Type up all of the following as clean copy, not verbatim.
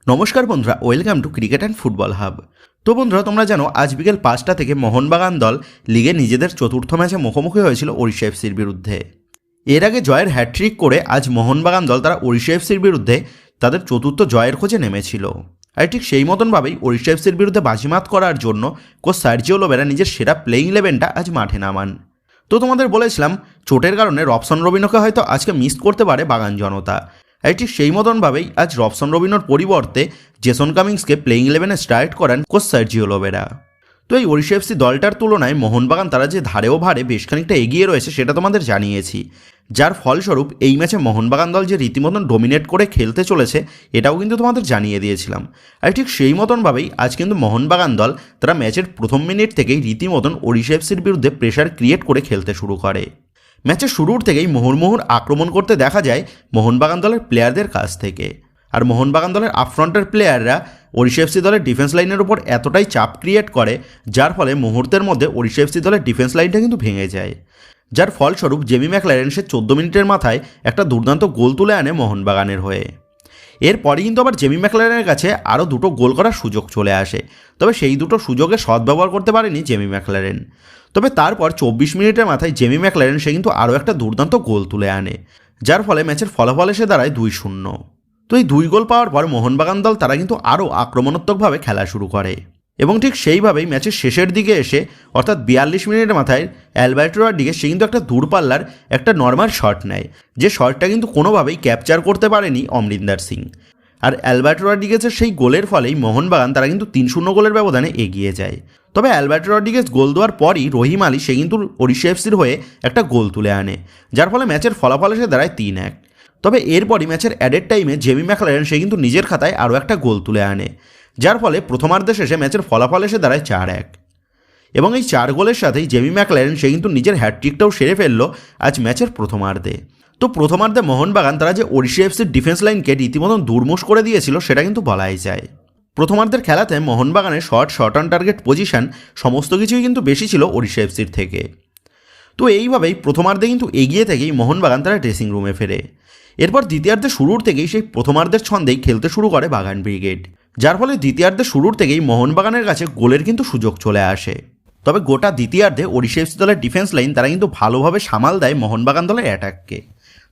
নমস্কার বন্ধুরা, welcome to cricket and football hub. তো বন্ধুরা, তোমরা জানো আজ বিকেল 5টা থেকে মোহনবাগান দল লিগে নিজেদের চতুর্থ ম্যাচে মুখোমুখি হয়েছিল ওড়িশা এফসির বিরুদ্ধে। এর আগে জয়ের হ্যাটট্রিক করে আজ মোহনবাগান দল তারা ওড়িশা এফসির বিরুদ্ধে তাদের চতুর্থ জয়ের খোঁজে নেমেছিল। আর ঠিক সেই মতনভাবেই ওড়িশা এফসির বিরুদ্ধে বাজিমাত করার জন্য কোচ সার্জিও লোবেরা নিজের সেরা প্লেইং 11টা আজ মাঠে নামান। তো তোমাদের বলেছিলাম চোটের কারণে রবসন রবিনোকে হয়তো আজকে মিস করতে পারে বাগান জনতা। আর ঠিক সেই মতনভাবেই আজ রবসন রবিনোর পরিবর্তে জেসন কামিংসকে প্লেইং 11-এ স্টার্ট করান কোচ সার্জিও লোবেরা। তো এই ওড়িশা এফসি দলটার তুলনায় মোহনবাগান তারা যে ধারে ও ভারে বেশ খানিকটা এগিয়ে রয়েছে সেটা তোমাদের জানিয়েছি, যার ফলস্বরূপ এই ম্যাচে মোহনবাগান দল যে রীতিমতন ডোমিনেট করে খেলতে চলেছে এটাও কিন্তু তোমাদের জানিয়ে দিয়েছিলাম। আর ঠিক সেই মতনভাবেই আজ কিন্তু মোহনবাগান দল তারা ম্যাচের প্রথম মিনিট থেকেই রীতিমতন ওড়িশা এফসির বিরুদ্ধে প্রেশার ক্রিয়েট করে খেলতে শুরু করে। ম্যাচের শুরুর থেকেই মুহুর্মুহুর আক্রমণ করতে দেখা যায় মোহনবাগান দলের প্লেয়ারদের কাছ থেকে। আর মোহনবাগান দলের আপফ্রন্টের প্লেয়াররা ওড়িশা এফসি দলের ডিফেন্স লাইনের উপর এতটাই চাপ ক্রিয়েট করে যার ফলে মুহূর্তের মধ্যে ওড়িশা এফসি দলের ডিফেন্স লাইনটা কিন্তু ভেঙে যায়, যার ফলস্বরূপ জেমি ম্যাকলারেন সে 14 মিনিটের মাথায় একটা দুর্দান্ত গোল তুলে আনে মোহনবাগানের হয়ে। এরপরই কিন্তু আবার জেমি ম্যাকলারেনের কাছে আরও দুটো গোল করার সুযোগ চলে আসে, তবে সেই দুটো সুযোগে সদ্ব্যবহার করতে পারেনি জেমি ম্যাকলারেন। তবে তারপর 24 মিনিটের মাথায় জেমি ম্যাকলারেন সে কিন্তু আরও একটা দুর্দান্ত গোল তুলে আনে, যার ফলে ম্যাচের ফলাফল এসে দাঁড়ায় 2-0। তো এই 2 গোল পাওয়ার পর মোহনবাগান দল তারা কিন্তু আরও আক্রমণাত্মকভাবে খেলা শুরু করে এবং ঠিক সেইভাবেই ম্যাচের শেষের দিকে এসে অর্থাৎ 42 মিনিটের মাথায় অ্যালবার্টো রড্রিগেজ সে কিন্তু একটা দূরপাল্লার একটা নর্মাল শট নেয়, যে শটটা কিন্তু কোনোভাবেই ক্যাপচার করতে পারেনি অমরিন্দর সিং। আর অ্যালবার্টো রড্রিগেজের সেই গোলের ফলেই মোহনবাগান তারা কিন্তু 3-0 গোলের ব্যবধানে এগিয়ে যায়। তবে অ্যালবার্টো রড্রিগেজ গোল দেওয়ার পরই রহিম আলী সে কিন্তু ওড়িশা এফসির হয়ে একটা গোল তুলে আনে, যার ফলে ম্যাচের ফলাফল এসে দাঁড়ায় 3-1। তবে এরপরই ম্যাচের অ্যাডেড টাইমে জেমি ম্যাকলারেন সে কিন্তু নিজের খাতায় আরও একটা গোল তুলে আনে, যার ফলে প্রথমার্ধে শেষে ম্যাচের ফলাফল এসে দাঁড়ায় 4-1। এবং এই 4 গোলের সাথেই জেমি ম্যাকলারেন সে কিন্তু নিজের হ্যাটট্রিকটাও সেরে ফেলল আজ ম্যাচের প্রথমার্ধে। তো প্রথমার্ধে মোহনবাগান তারা যে ওড়িশা এফসির ডিফেন্স লাইনকে রীতিমতন দুর্মুষ করে দিয়েছিল সেটা কিন্তু বলাই যায়। প্রথমার্ধের খেলাতে মোহনবাগানের শর্ট অন টার্গেট পজিশন সমস্ত কিছুই কিন্তু বেশি ছিল ওড়িশা এফসির থেকে। তো এইভাবেই প্রথমার্ধে কিন্তু এগিয়ে থেকেই মোহনবাগান তারা ড্রেসিং রুমে ফেরে। এরপর দ্বিতীয়ার্ধে শুরুর থেকেই সেই প্রথমার্ধের ছন্দেই খেলতে শুরু করে বাগান ব্রিগেড, যার ফলে দ্বিতীয়ার্ধে শুরুর থেকেই মোহনবাগানের কাছে গোলের কিন্তু সুযোগ চলে আসে। তবে গোটা দ্বিতীয়ার্ধে ওড়িশা এফসি দলের ডিফেন্স লাইন তারা কিন্তু ভালোভাবে সামাল দেয় মোহনবাগান দলের অ্যাটাককে।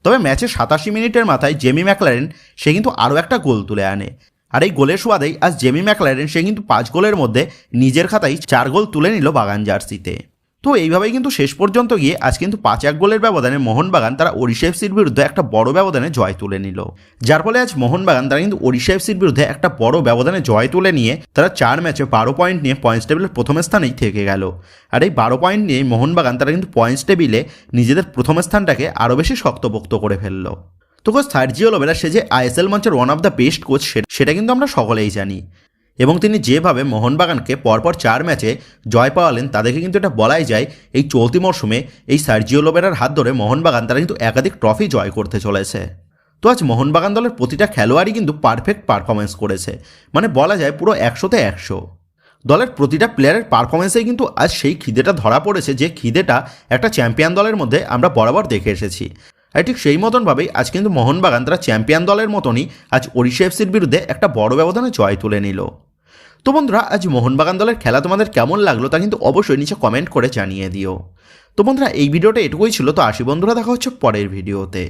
তবে ম্যাচের 87 মিনিটের মাথায় জেমি ম্যাকলারেন সে কিন্তু আরও একটা গোল তুলে আনে। আর এই গোলের সুবাদেই আজ জেমি ম্যাকলারেন সে কিন্তু 5 গোলের মধ্যে নিজের খাতায় 4 গোল তুলে নিল বাগান জার্সিতে। তো এইভাবেই কিন্তু শেষ পর্যন্ত গিয়ে আজ কিন্তু 5-1 গোলের ব্যবধানে মোহনবাগান তারা ওড়িশা এফসির বিরুদ্ধে একটা বড় ব্যবধানে জয় তুলে নিল, যার ফলে আজ মোহনবাগান তারা কিন্তু ওড়িশা এফসির বিরুদ্ধে একটা বড় ব্যবধানে জয় তুলে নিয়ে তারা 4 ম্যাচে 12 পয়েন্ট নিয়ে পয়েন্টস টেবিলের প্রথম স্থানেই থেকে গেল। আর এই 12 পয়েন্ট নিয়ে মোহনবাগান তারা কিন্তু পয়েন্টস টেবিলে নিজেদের প্রথম স্থানটাকে আরও বেশি শক্তপোক্ত করে ফেলল। তো কোচ সার্জিও লোবেরা সে যে আইএসএল মঞ্চের one of the best coach সেটা কিন্তু আমরা সকলেই জানি, এবং তিনি যেভাবে মোহনবাগানকে পরপর 4 ম্যাচে জয় পাওয়ালেন তা দেখে কিন্তু এটা বলাই যায় এই চলতি মরশুমে এই সার্জিও লোবেরার হাত ধরে মোহনবাগান তারা কিন্তু একাধিক ট্রফি জয় করতে চলেছে। তো আজ মোহনবাগান দলের প্রতিটা খেলোয়াড়ই কিন্তু পারফেক্ট পারফরমেন্স করেছে, মানে বলা যায় পুরো 100-তে 100। দলের প্রতিটা প্লেয়ারের পারফরমেন্সেই কিন্তু আজ সেই খিদেটা ধরা পড়েছে যে খিদেটা একটা চ্যাম্পিয়ন দলের মধ্যে আমরা বরাবর দেখে এসেছি। আর ঠিক সেই মতনভাবেই আজ কিন্তু মোহনবাগান তারা চ্যাম্পিয়ন দলের মতনই আজ ওড়িশা এফসির বিরুদ্ধে একটা বড় ব্যবধানে জয় তুলে নিল। তো বন্ধুরা, আজ মোহনবাগান দলের খেলা তোমাদের কেমন লাগলো তা কিন্তু অবশ্যই নিচে কমেন্ট করে জানিয়ে দিও। তো বন্ধুরা, এই ভিডিওটা এটুকুই ছিল। তো আসি বন্ধুরা, দেখা হচ্ছে পরের ভিডিওতে।